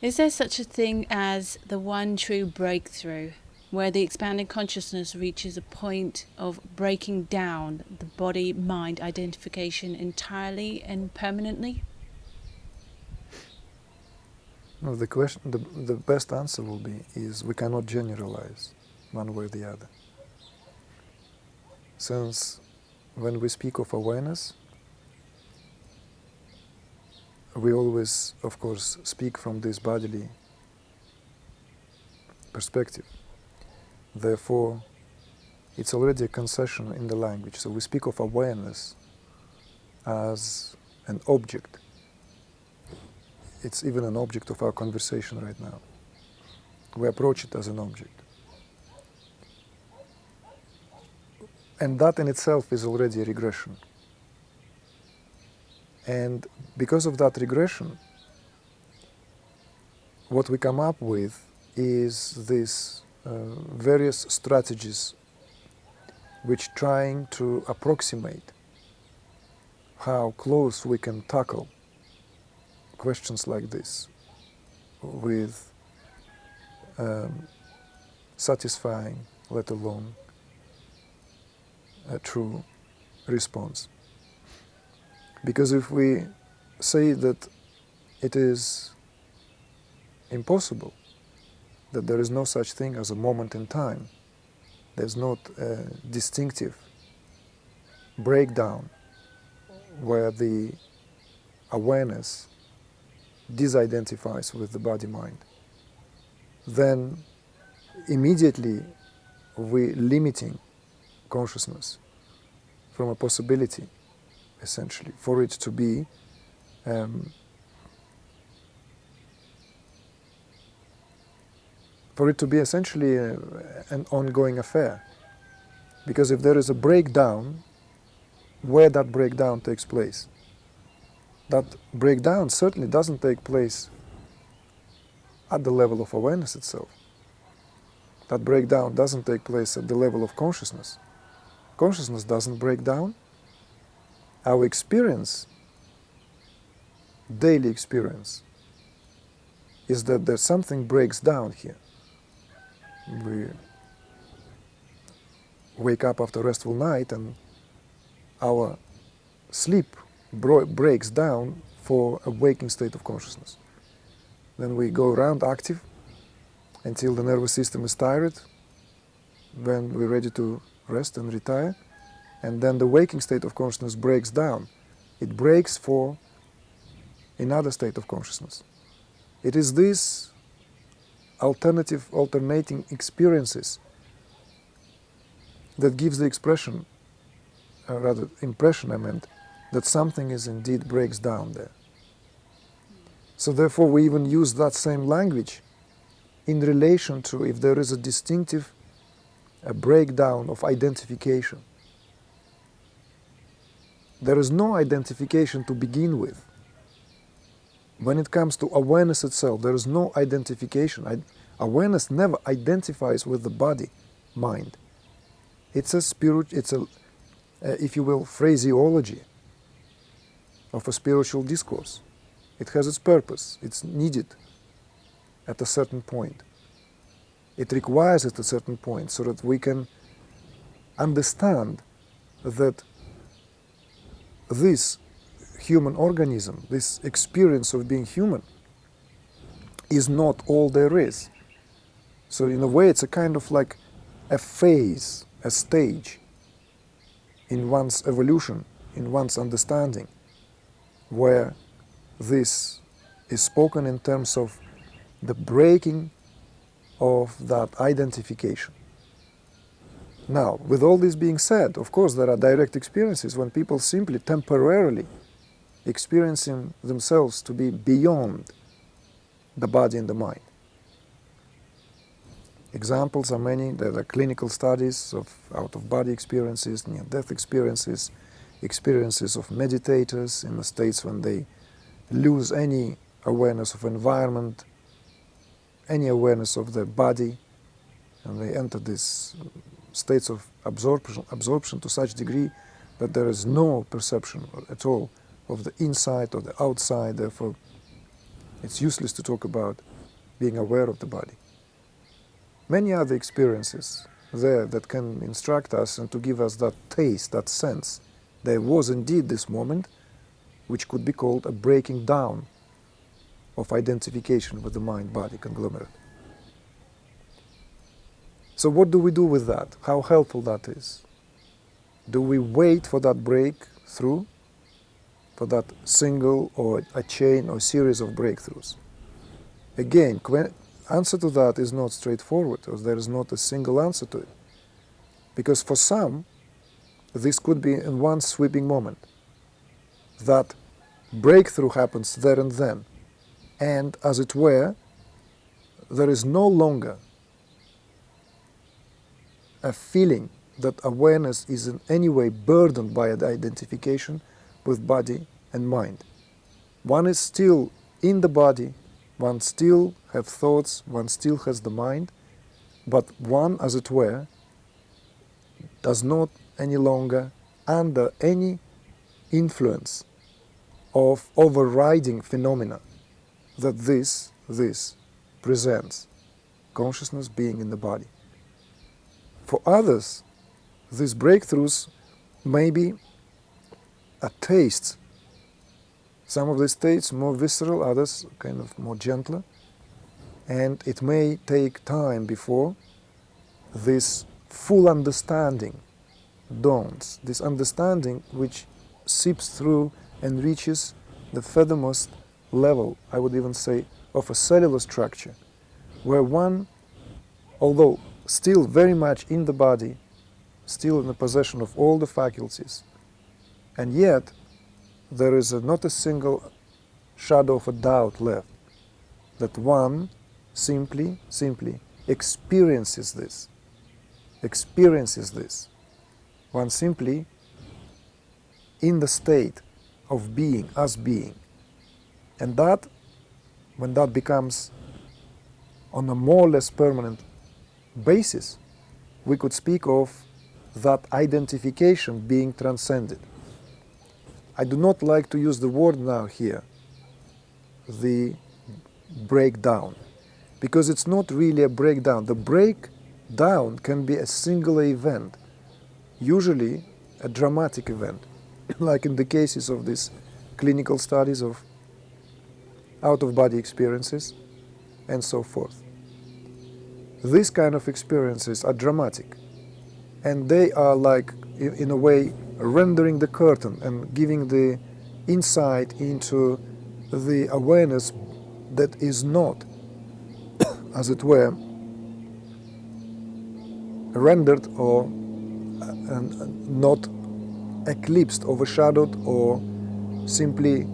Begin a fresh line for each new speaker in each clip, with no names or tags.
Is there such a thing as the one true breakthrough, where the expanding consciousness reaches a point of breaking down the body-mind identification entirely and permanently?
No, the question, the best answer will be is we cannot generalize one way or the other. Since when we speak of awareness, we always, of course, speak from this bodily perspective. Therefore, it's already a concession in the language. So we speak of awareness as an object. It's even an object of our conversation right now. We approach it as an object. And that in itself is already a regression. And because of that regression, what we come up with is these various strategies which trying to approximate how close we can tackle questions like this with satisfying, let alone a true response. Because if we say that it is impossible, that there is no such thing as a moment in time, there's not a distinctive breakdown where the awareness disidentifies with the body-mind, then immediately we're limiting consciousness from a possibility, essentially, for it to be essentially an ongoing affair. Because if there is a breakdown, where that breakdown takes place, that breakdown certainly doesn't take place at the level of awareness itself. That breakdown doesn't take place at the level of consciousness. Consciousness doesn't break down. Our experience, daily experience, is that there's something breaks down here. We wake up after a restful night and our sleep breaks down for a waking state of consciousness. Then we go around active until the nervous system is tired, when we're ready to rest and retire, and then the waking state of consciousness breaks down. It breaks for another state of consciousness. It is these alternating experiences that gives the impression, that something is indeed breaks down there. So therefore we even use that same language in relation to if there is a distinctive breakdown of identification. There is no identification to begin with. When it comes to awareness itself, there is no identification. Awareness never identifies with the body, mind. It's a if you will, phraseology of a spiritual discourse. It has its purpose. It's needed at a certain point. It requires it at a certain point so that we can understand that this human organism, this experience of being human, is not all there is. So in a way it's a kind of like a phase, a stage in one's evolution, in one's understanding, where this is spoken in terms of the breaking of that identification. Now, with all this being said, of course there are direct experiences when people simply temporarily experiencing themselves to be beyond the body and the mind. Examples are many. There are clinical studies of out-of-body experiences, near-death experiences, experiences of meditators in the states when they lose any awareness of environment, any awareness of their body, and they enter these states of absorption to such degree that there is no perception at all of the inside or the outside. Therefore, it's useless to talk about being aware of the body. Many other experiences there that can instruct us and to give us that taste, that sense. There was indeed this moment which could be called a breaking down of identification with the mind-body conglomerate. So what do we do with that? How helpful that is? Do we wait for that breakthrough, for that single or a chain or series of breakthroughs? Again, answer to that is not straightforward, or there is not a single answer to it. Because for some, this could be in one sweeping moment. That breakthrough happens there and then. And as it were, there is no longer a feeling that awareness is in any way burdened by the identification with body and mind. One is still in the body, one still has thoughts, one still has the mind, but one, as it were, does not any longer under any influence of overriding phenomena that this presents, consciousness being in the body. For others, these breakthroughs may be a taste. Some of these states more visceral, others kind of more gentler, and it may take time before this full understanding dawns, this understanding which seeps through and reaches the furthermost level, I would even say, of a cellular structure, where one, although still very much in the body, still in the possession of all the faculties, and yet there is not a single shadow of a doubt left, that one simply experiences this. One simply in the state of being, as being. And that, when that becomes on a more or less permanent basis, we could speak of that identification being transcended. I do not like to use the word now here, the breakdown, because it's not really a breakdown. The breakdown can be a singular event, usually a dramatic event, like in the cases of these clinical studies of out-of-body experiences and so forth. These kind of experiences are dramatic, and they are like, in a way, rendering the curtain and giving the insight into the awareness that is not, as it were, rendered or not eclipsed, overshadowed, or simply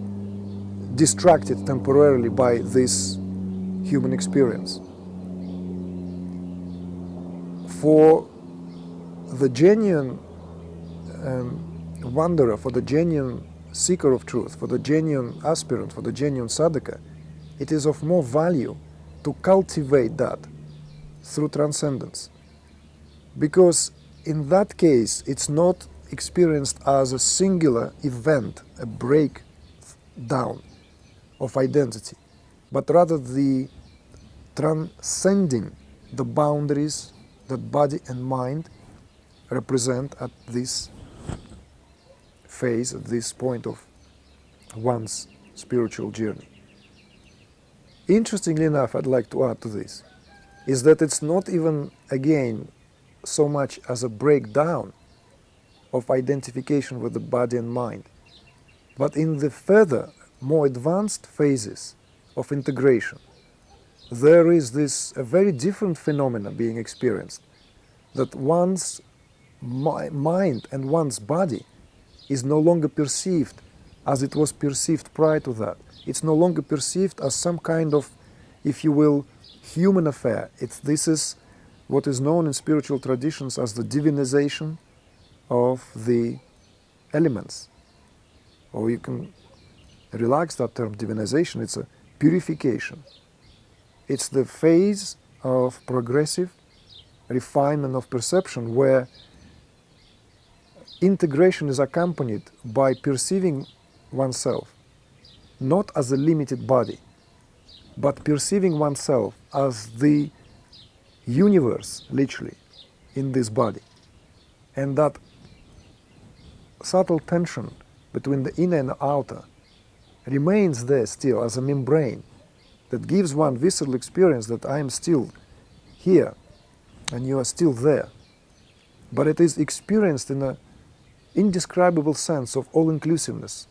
distracted temporarily by this human experience. For the genuine wanderer, for the genuine seeker of truth, for the genuine aspirant, for the genuine sadhaka, it is of more value to cultivate that through transcendence. Because in that case, it's not experienced as a singular event, a breakdown of identity, but rather the transcending the boundaries that body and mind represent at this phase, at this point of one's spiritual journey. Interestingly enough, I'd like to add to this, is that it's not even, again, so much as a breakdown of identification with the body and mind, but in the further, more advanced phases of integration, there is this a very different phenomena being experienced, that one's mind and one's body is no longer perceived as it was perceived prior to that. It's no longer perceived as some kind of, if you will, human affair. This is what is known in spiritual traditions as the divinization of the elements. Or you can relax that term, divinization. It's a purification. It's the phase of progressive refinement of perception where integration is accompanied by perceiving oneself not as a limited body, but perceiving oneself as the universe, literally, in this body. And that subtle tension between the inner and the outer remains there still as a membrane that gives one visceral experience that I am still here and you are still there. But it is experienced in an indescribable sense of all-inclusiveness,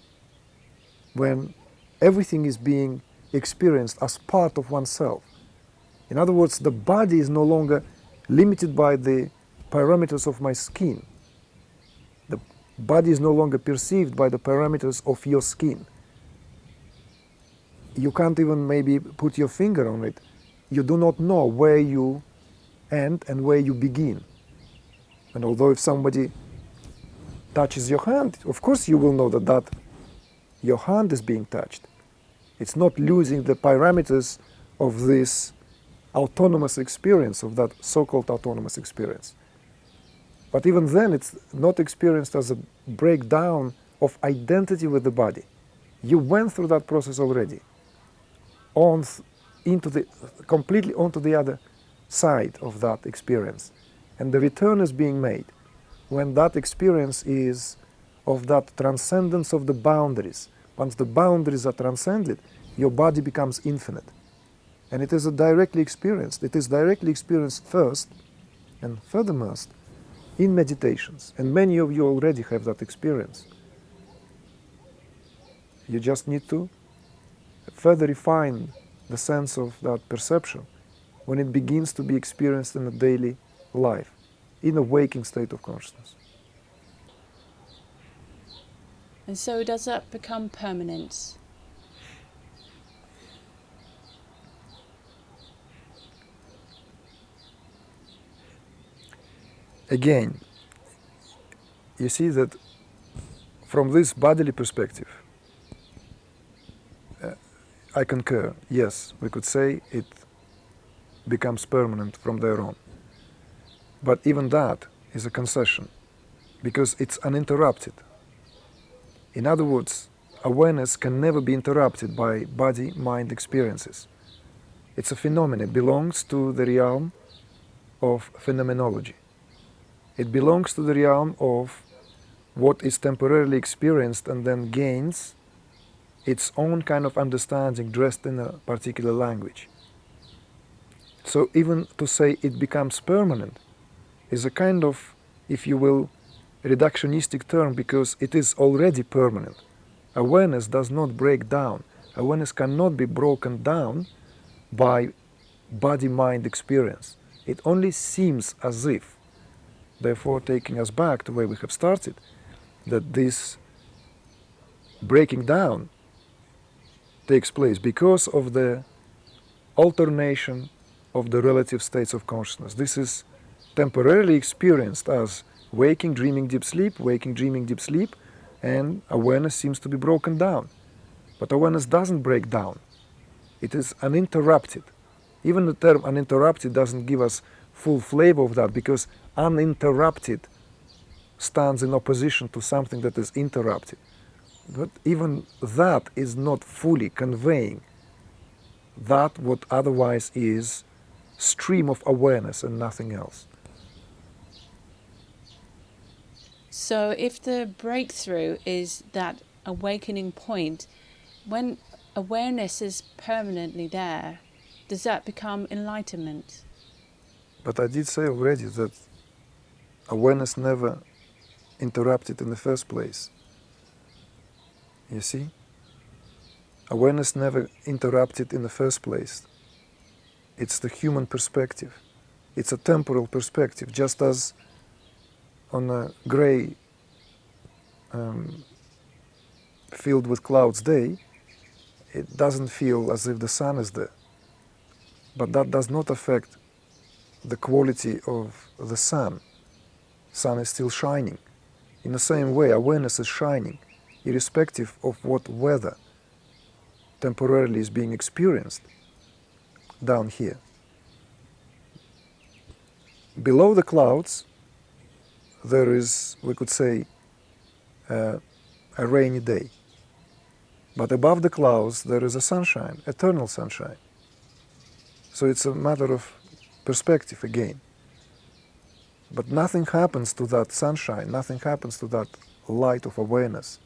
when everything is being experienced as part of oneself. In other words, the body is no longer limited by the parameters of my skin. The body is no longer perceived by the parameters of your skin. You can't even maybe put your finger on it. You do not know where you end and where you begin. And although if somebody touches your hand, of course you will know that your hand is being touched. It's not losing the parameters of this autonomous experience, of that so-called autonomous experience. But even then, it's not experienced as a breakdown of identity with the body. You went through that process already, completely onto the other side of that experience. And the return is being made when that experience is of that transcendence of the boundaries. Once the boundaries are transcended, your body becomes infinite. And it is directly experienced. It is directly experienced first and furthermost in meditations. And many of you already have that experience. You just need to further refine the sense of that perception when it begins to be experienced in a daily life, in a waking state of consciousness.
And so does that become permanence?
Again, you see that from this bodily perspective, I concur. Yes, we could say it becomes permanent from there on. But even that is a concession, because it's uninterrupted. In other words, awareness can never be interrupted by body-mind experiences. It's a phenomenon. It belongs to the realm of phenomenology. It belongs to the realm of what is temporarily experienced and then gains its own kind of understanding dressed in a particular language. So even to say it becomes permanent is a kind of, if you will, reductionistic term, because it is already permanent. Awareness does not break down. Awareness cannot be broken down by body-mind experience. It only seems as if, therefore taking us back to where we have started, that this breaking down takes place because of the alternation of the relative states of consciousness. This is temporarily experienced as waking, dreaming, deep sleep, waking, dreaming, deep sleep, and awareness seems to be broken down. But awareness doesn't break down. It is uninterrupted. Even the term uninterrupted doesn't give us full flavor of that, because uninterrupted stands in opposition to something that is interrupted. But even that is not fully conveying that what otherwise is stream of awareness and nothing else.
So if the breakthrough is that awakening point, when awareness is permanently there, does that become enlightenment?
But I did say already that awareness never interrupted in the first place. You see? Awareness never interrupted in the first place. It's the human perspective. It's a temporal perspective, just as on a gray filled with clouds day, it doesn't feel as if the sun is there. But that does not affect the quality of the sun. Sun is still shining. In the same way, awareness is shining, irrespective of what weather temporarily is being experienced down here. Below the clouds, there is, we could say, a rainy day. But above the clouds, there is a sunshine, eternal sunshine. So it's a matter of perspective again. But nothing happens to that sunshine, nothing happens to that light of awareness.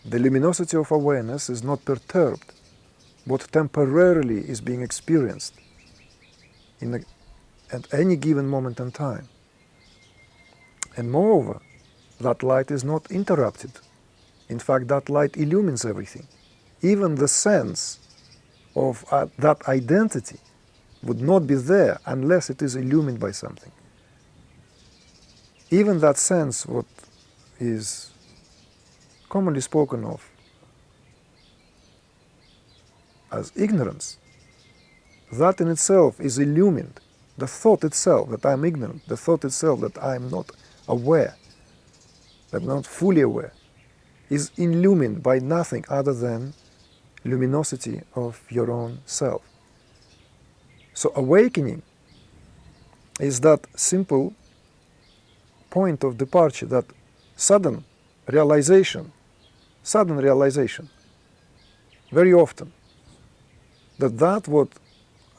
The luminosity of awareness is not perturbed. What temporarily is being experienced at any given moment in time. And moreover, that light is not interrupted. In fact, that light illumines everything. Even the sense of that identity would not be there unless it is illumined by something. Even that sense, what is commonly spoken of as ignorance, that in itself is illumined. The thought itself that I'm ignorant, the thought itself that I'm not aware, that I'm not fully aware, is illumined by nothing other than luminosity of your own self. So awakening is that simple point of departure, that sudden realization, very often, that what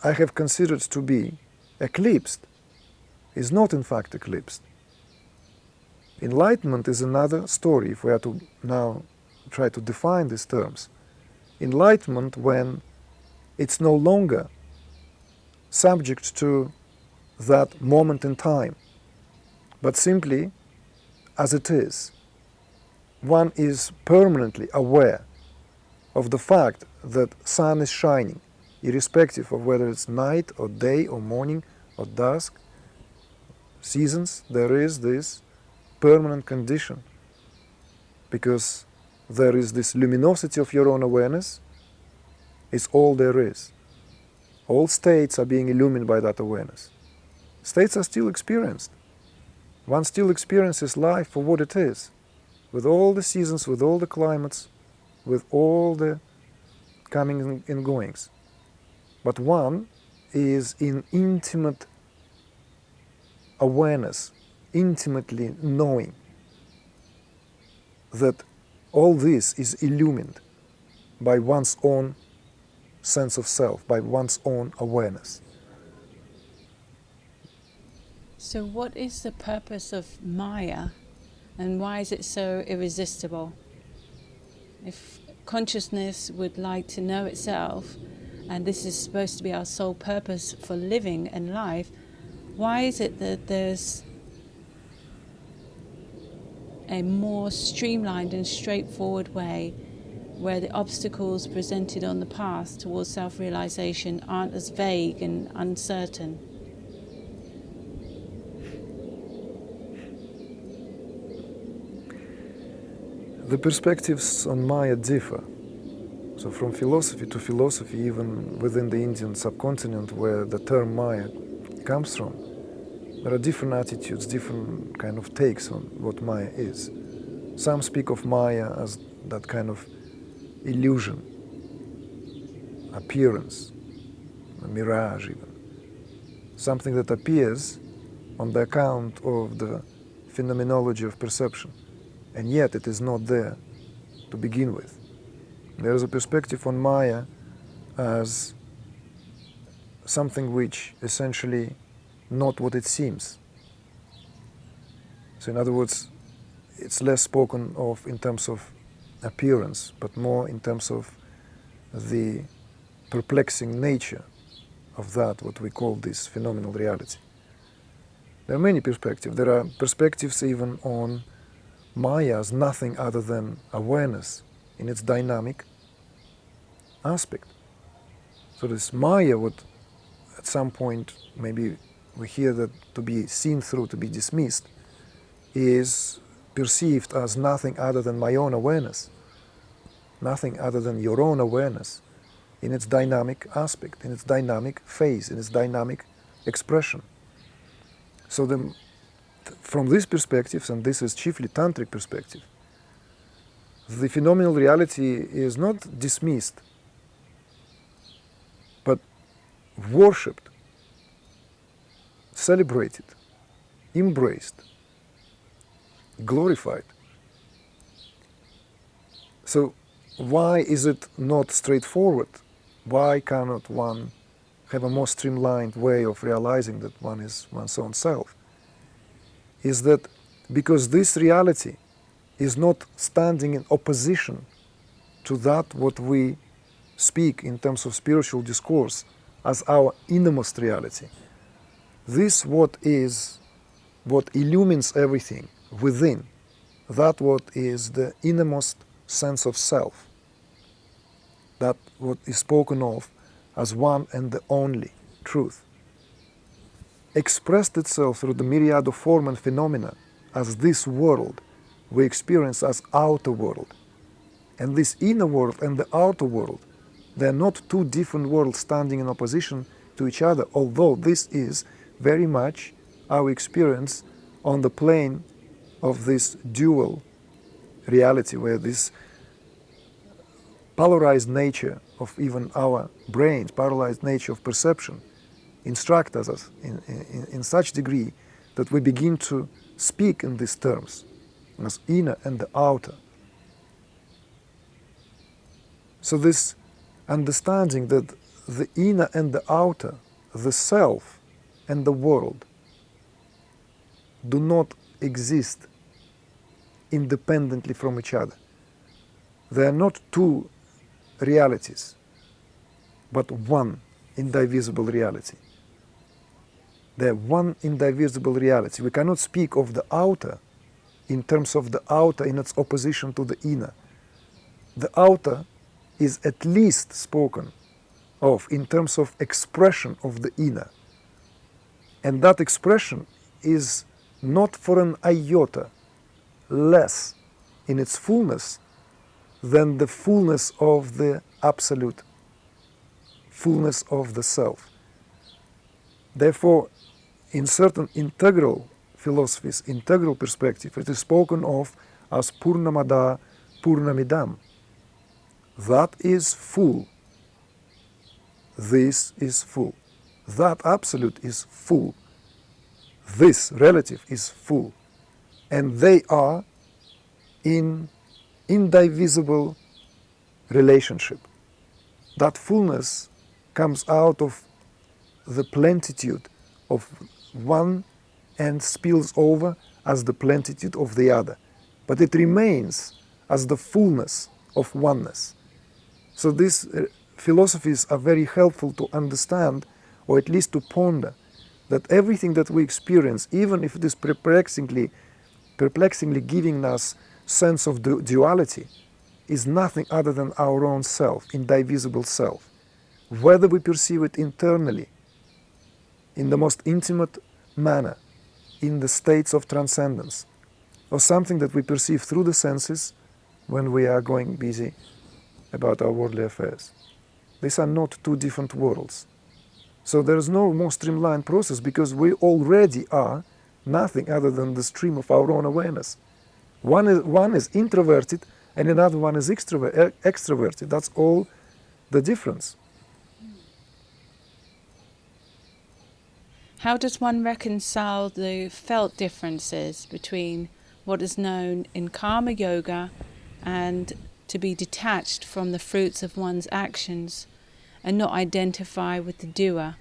I have considered to be eclipsed is not in fact eclipsed. Enlightenment is another story, if we are to now try to define these terms. Enlightenment when it's no longer subject to that moment in time, but simply as it is. One is permanently aware of the fact that sun is shining, irrespective of whether it's night or day or morning or dusk, seasons. There is this permanent condition because there is this luminosity of your own awareness. It's all there is. All states are being illumined by that awareness. States are still experienced. One still experiences life for what it is, with all the seasons, with all the climates, with all the coming and goings. But one is in intimate awareness, intimately knowing that all this is illumined by one's own sense of self, by one's own awareness.
So what is the purpose of Maya, and why is it so irresistible? If consciousness would like to know itself, and this is supposed to be our sole purpose for living and life, why is it that there's a more streamlined and straightforward way where the obstacles presented on the path towards self-realization aren't as vague and uncertain?
The perspectives on Maya differ. So from philosophy to philosophy, even within the Indian subcontinent where the term Maya comes from, there are different attitudes, different kind of takes on what Maya is. Some speak of Maya as that kind of illusion, appearance, a mirage even. Something that appears on the account of the phenomenology of perception, and yet it is not there to begin with. There is a perspective on Maya as something which essentially not what it seems. So in other words, it's less spoken of in terms of appearance, but more in terms of the perplexing nature of that, what we call this phenomenal reality. There are many perspectives. There are perspectives even on Maya as nothing other than awareness in its dynamic aspect. So this Maya would, at some point, maybe we hear that to be seen through, to be dismissed, is perceived as nothing other than my own awareness, nothing other than your own awareness in its dynamic aspect, in its dynamic phase, in its dynamic expression. So from these perspectives, and this is chiefly Tantric perspective, the phenomenal reality is not dismissed, but worshipped, celebrated, embraced, glorified. So why is it not straightforward why cannot one have a more streamlined way of realizing that one is one's own self, is that because this reality is not standing in opposition to that what we speak in terms of spiritual discourse as our innermost reality. This what illumines everything within, that what is the innermost sense of self, that what is spoken of as one and the only truth, expressed itself through the myriad of form and phenomena as this world we experience as outer world. And this inner world and the outer world, they are not two different worlds standing in opposition to each other, although this is very much our experience on the plane of this dual reality, where this polarized nature of even our brains, polarized nature of perception, instruct us in such degree that we begin to speak in these terms as inner and the outer. So this understanding that the inner and the outer, the self and the world, do not exist independently from each other. They are not two realities, but one indivisible reality. They are one indivisible reality. We cannot speak of the outer in terms of the outer in its opposition to the inner. The outer is at least spoken of in terms of expression of the inner. And that expression is not for an iota less in its fullness than the fullness of the absolute, fullness of the self. Therefore, in certain integral philosophies, integral perspective, it is spoken of as Purnamada Purnamidam. That is full. This is full. That absolute is full. This relative is full. And they are in indivisible relationship. That fullness comes out of the plenitude of one and spills over as the plenitude of the other. But it remains as the fullness of oneness. So these philosophies are very helpful to understand, or at least to ponder, that everything that we experience, even if it is perplexingly giving us sense of duality, is nothing other than our own self, indivisible self. Whether we perceive it internally, in the most intimate manner, in the states of transcendence, or something that we perceive through the senses when we are going busy about our worldly affairs. These are not two different worlds. So there is no more streamlined process, because we already are nothing other than the stream of our own awareness. One is introverted and another one is extroverted. That's all the difference.
How does one reconcile the felt differences between what is known in karma yoga and to be detached from the fruits of one's actions and not identify with the doer,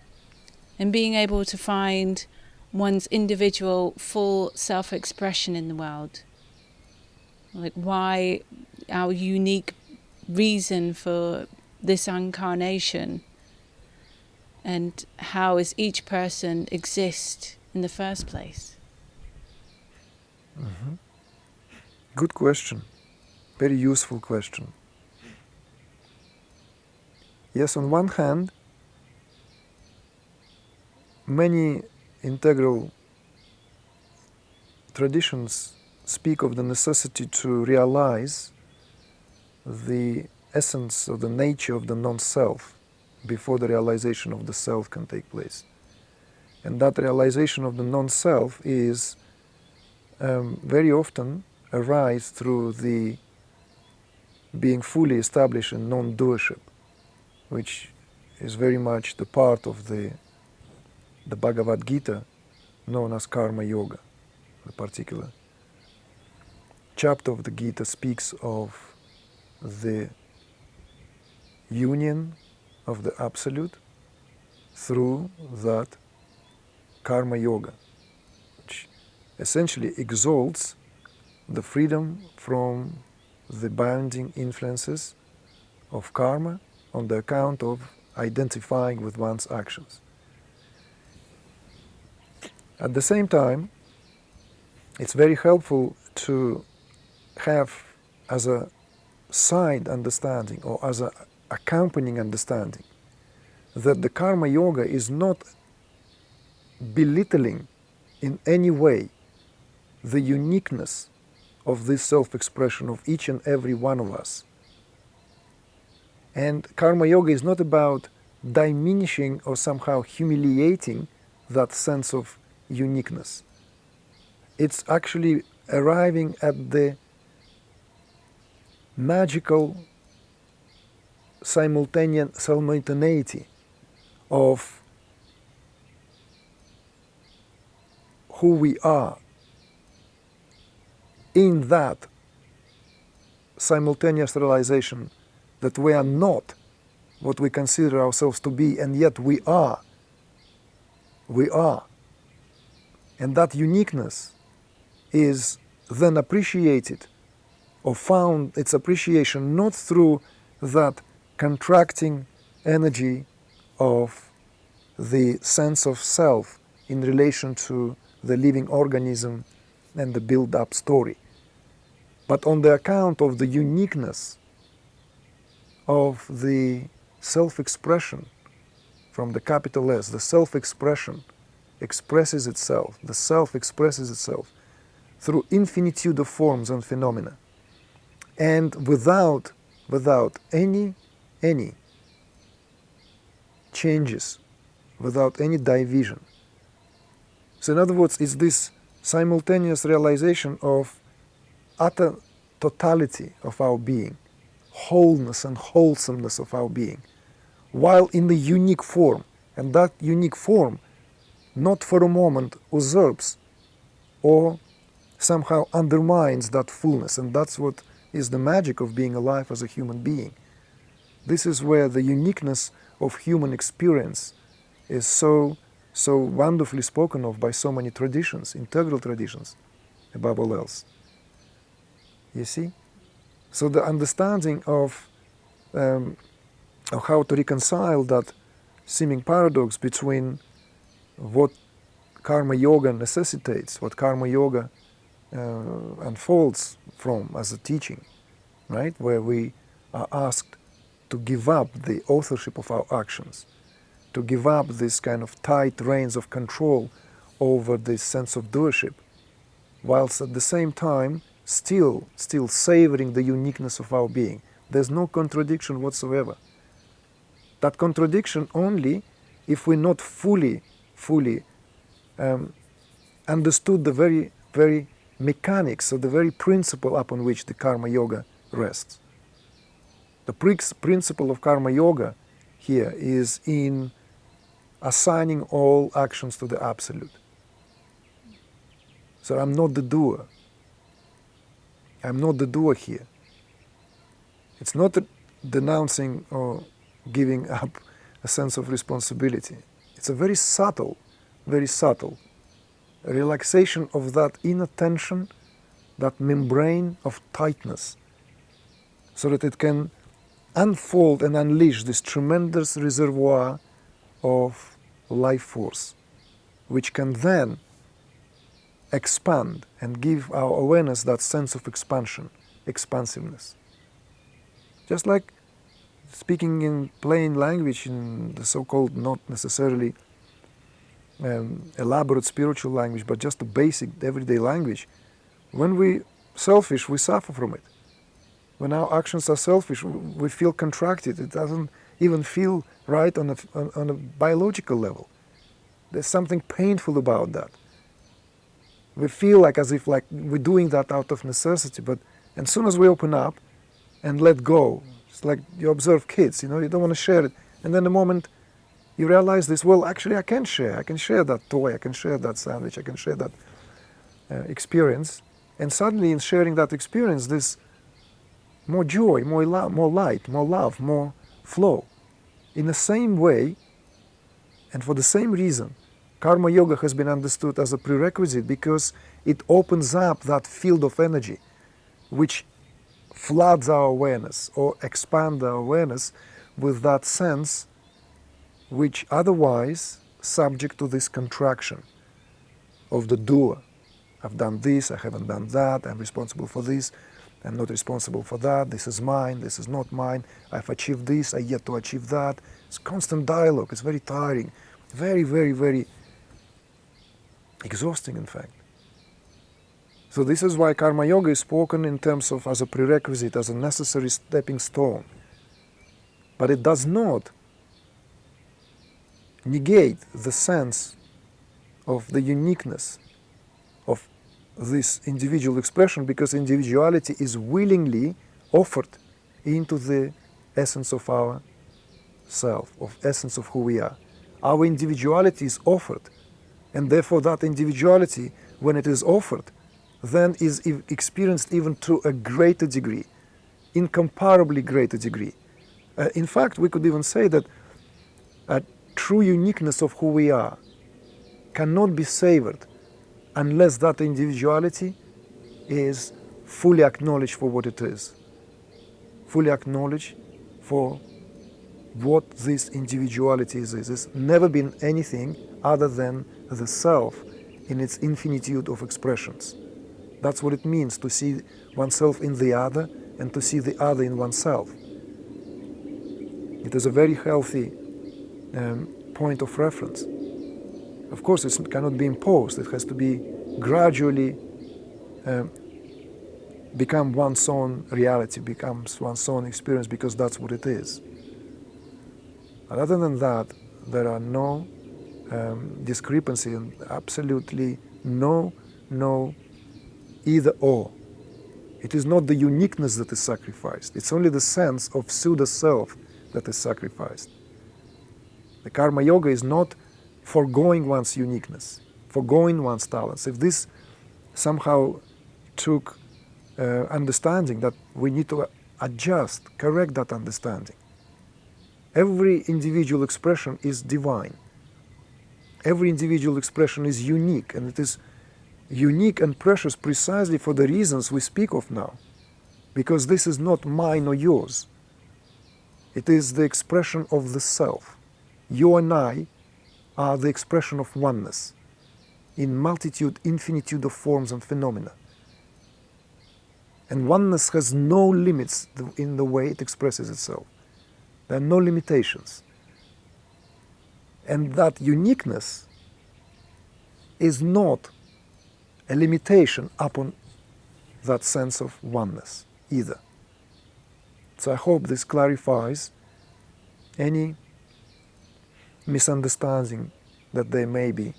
and being able to find one's individual full self-expression in the world? Like, why our unique reason for this incarnation, and how is each person exist in the first place?
Mm-hmm. Good question. Very useful question. Yes, on one hand, many integral traditions speak of the necessity to realize the essence or the nature of the non-self before the realization of the self can take place. And that realization of the non-self is very often arise through the being fully established in non-doership, which is very much the part of the Bhagavad Gita known as Karma Yoga. The particular chapter of the Gita speaks of the union of the Absolute through that karma yoga, which essentially exalts the freedom from the binding influences of karma on the account of identifying with one's actions. At the same time, it's very helpful to have as a side understanding or as an accompanying understanding that the karma yoga is not belittling in any way the uniqueness of this self-expression of each and every one of us. And karma yoga is not about diminishing or somehow humiliating that sense of uniqueness. It's actually arriving at the magical simultaneity of who we are in that simultaneous realization that we are not what we consider ourselves to be, and yet we are. We are. And that uniqueness is then appreciated or found its appreciation not through that contracting energy of the sense of self in relation to the living organism and the build-up story, but on the account of the uniqueness of the self-expression from the capital S. The self-expression expresses itself, the self expresses itself through infinitude of forms and phenomena, and without any changes, without any division. So in other words, it's this simultaneous realization of utter totality of our being, wholeness and wholesomeness of our being, while in the unique form. And that unique form not for a moment usurps or somehow undermines that fullness. And that's what is the magic of being alive as a human being. This is where the uniqueness of human experience is so wonderfully spoken of by so many traditions, integral traditions, above all else. You see? So the understanding of how to reconcile that seeming paradox between what karma yoga necessitates, what karma yoga unfolds from as a teaching, right? Where we are asked to give up the authorship of our actions, to give up this kind of tight reins of control over this sense of doership, whilst at the same time still savoring the uniqueness of our being. There's no contradiction whatsoever. That contradiction only if we not fully understood the very mechanics of the very principle upon which the karma yoga rests. The principle of karma yoga here is in assigning all actions to the Absolute. So I'm not the doer. I'm not the doer here. It's not denouncing or giving up a sense of responsibility. It's a very subtle relaxation of that inner tension, that membrane of tightness, so that it can unfold and unleash this tremendous reservoir of life force, which can then expand and give our awareness that sense of expansion, expansiveness. Just like speaking in plain language, in the so-called not necessarily elaborate spiritual language, but just a basic everyday language, when we selfish, we suffer from it. When our actions are selfish, we feel contracted. It doesn't even feel right on a biological level. There's something painful about that. We feel like as if we're doing that out of necessity, but as soon as we open up and let go, it's like you observe kids, you don't want to share it, and then the moment you realize this, well, actually I can share that toy, I can share that sandwich, I can share that experience, and suddenly in sharing that experience, there's more joy, more light, more love, more flow. In the same way, and for the same reason, karma yoga has been understood as a prerequisite because it opens up that field of energy which floods our awareness or expands our awareness with that sense which otherwise subject to this contraction of the doer. I've done this, I haven't done that, I'm responsible for this, I'm not responsible for that, this is mine, this is not mine, I've achieved this, I yet to achieve that. It's constant dialogue, it's very tiring, very, very, very exhausting in fact. So this is why karma yoga is spoken in terms of as a prerequisite, as a necessary stepping stone. But it does not negate the sense of the uniqueness of this individual expression, because individuality is willingly offered into the essence of our self, of essence of who we are. Our individuality is offered, and therefore that individuality, when it is offered, then is experienced even to a greater degree, incomparably greater degree. In fact, we could even say that a true uniqueness of who we are cannot be savored unless that individuality is fully acknowledged for what it is, fully acknowledged for what this individuality is. It's never been anything other than the self in its infinitude of expressions. That's what it means to see oneself in the other and to see the other in oneself. It is a very healthy point of reference. Of course, it cannot be imposed. It has to be gradually become one's own reality, becomes one's own experience, because that's what it is. And other than that, there are no discrepancy and absolutely no either or. It is not the uniqueness that is sacrificed. It's only the sense of pseudo-self that is sacrificed. The karma yoga is not foregoing one's uniqueness, foregoing one's talents. If this somehow took understanding, that we need to adjust, correct that understanding. Every individual expression is divine. Every individual expression is unique, and it is unique and precious precisely for the reasons we speak of now, because this is not mine or yours. It is the expression of the self. You and I are the expression of oneness in multitude, infinitude of forms and phenomena. And oneness has no limits in the way it expresses itself. There are no limitations. And that uniqueness is not a limitation upon that sense of oneness either. So I hope this clarifies any misunderstanding that there may be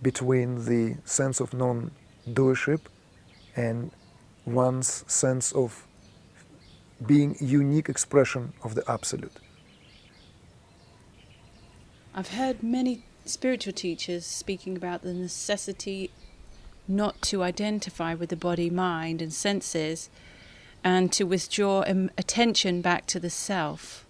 between the sense of non-doership and one's sense of being unique expression of the Absolute.
I've heard many spiritual teachers speaking about the necessity not to identify with the body, mind and senses, and to withdraw attention back to the self.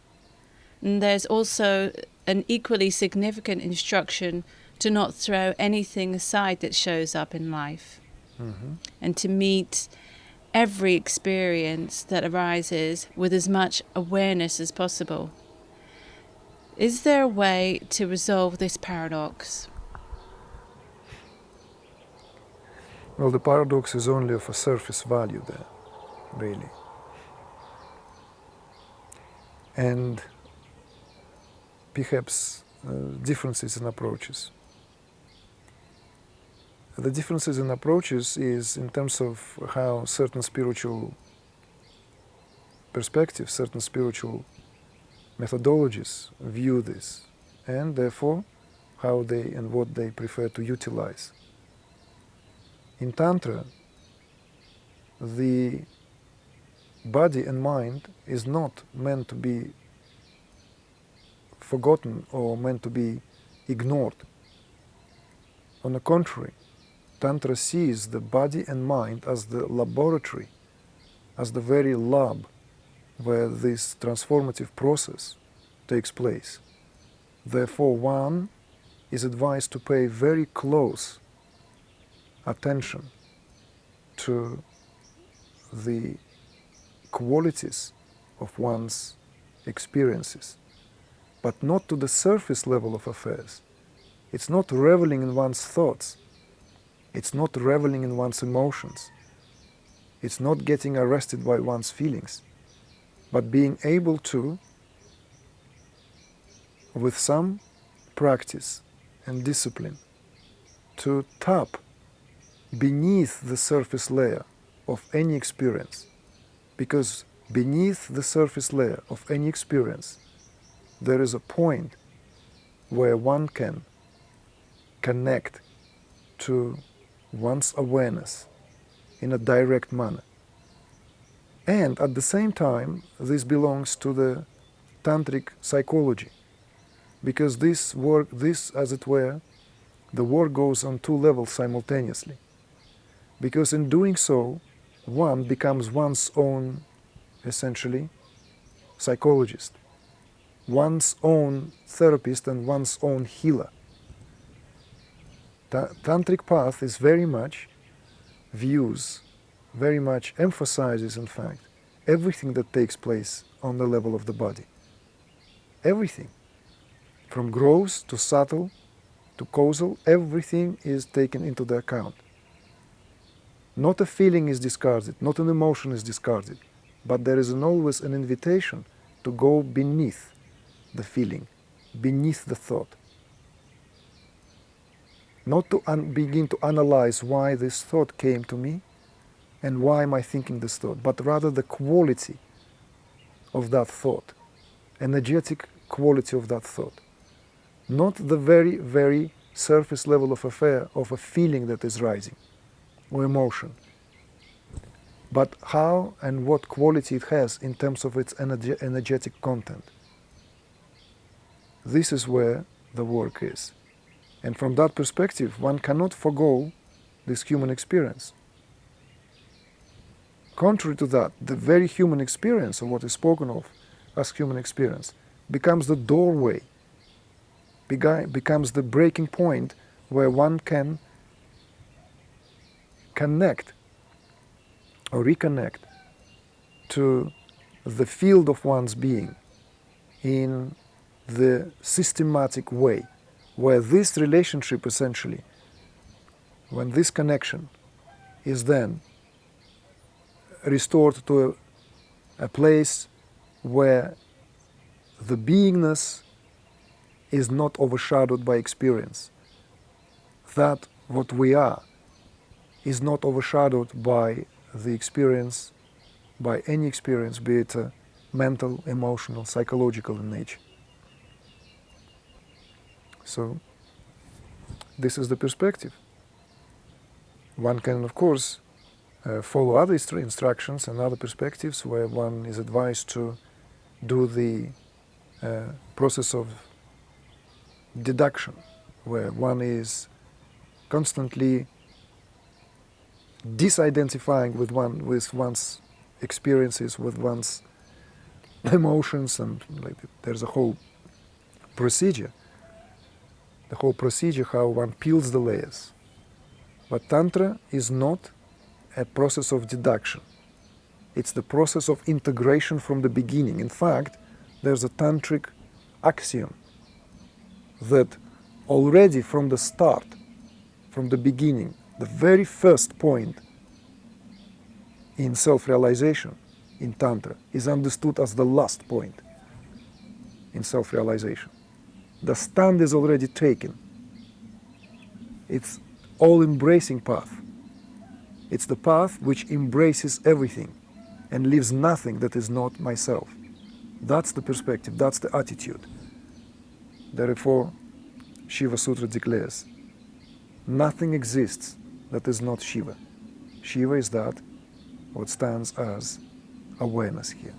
And there's also an equally significant instruction to not throw anything aside that shows up in life, and to meet every experience that arises with as much awareness as possible. Is there a way to resolve this paradox?
Well, the paradox is only of a surface value there, really. And perhaps differences in approaches. The differences in approaches is in terms of how certain spiritual perspectives, certain spiritual methodologies view this, and therefore how they and what they prefer to utilize. In Tantra, the body and mind is not meant to be forgotten or meant to be ignored. On the contrary, Tantra sees the body and mind as the laboratory, as the very lab where this transformative process takes place. Therefore, one is advised to pay very close attention to the qualities of one's experiences, but not to the surface level of affairs. It's not reveling in one's thoughts. It's not reveling in one's emotions. It's not getting arrested by one's feelings, but being able to, with some practice and discipline, to tap beneath the surface layer of any experience. Because beneath the surface layer of any experience, there is a point where one can connect to one's awareness in a direct manner. And at the same time, this belongs to the Tantric psychology, because this work, as it were, the work goes on two levels simultaneously. Because in doing so, one becomes one's own, essentially, psychologist, one's own therapist and one's own healer. Tantric path is very much very much emphasizes, in fact, everything that takes place on the level of the body. Everything. From gross to subtle to causal, everything is taken into the account. Not a feeling is discarded, not an emotion is discarded, but there is always an invitation to go beneath the feeling, beneath the thought. Not to begin to analyze why this thought came to me and why am I thinking this thought, but rather the quality of that thought, energetic quality of that thought. Not the very, very surface level of affair of a feeling that is rising or emotion, but how and what quality it has in terms of its energetic content. This is where the work is. And from that perspective, one cannot forego this human experience. Contrary to that, the very human experience of what is spoken of as human experience becomes the doorway, becomes the breaking point where one can connect or reconnect to the field of one's being in the systematic way, where this relationship essentially, when this connection is then restored to a place where the beingness is not overshadowed by experience, that what we are is not overshadowed by the experience, by any experience, be it mental, emotional, psychological in nature. So, this is the perspective. One can, of course, follow other instructions and other perspectives where one is advised to do the process of deduction, where one is constantly disidentifying with one's experiences, with one's emotions, and there's a whole procedure. The whole procedure how one peels the layers. But Tantra is not a process of deduction. It's the process of integration from the beginning. In fact, there's a Tantric axiom that already from the start, from the beginning, the very first point in self-realization in Tantra is understood as the last point in self-realization. The stand is already taken. It's all-embracing path. It's the path which embraces everything and leaves nothing that is not myself. That's the perspective, that's the attitude. Therefore, Shiva Sutra declares, nothing exists that is not Shiva. Shiva is that what stands as awareness here.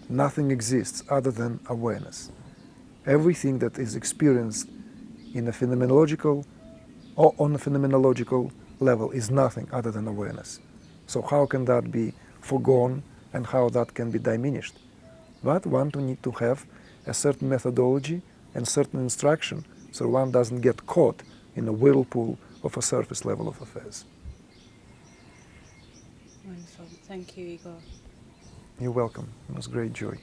Nothing exists other than awareness. Everything that is experienced in a phenomenological or on a phenomenological level is nothing other than awareness. So how can that be forgone and how that can be diminished? But one to need to have a certain methodology and certain instruction so one doesn't get caught in a whirlpool of a surface level of affairs.
Wonderful. Thank you, Igor.
You're welcome. It was great joy.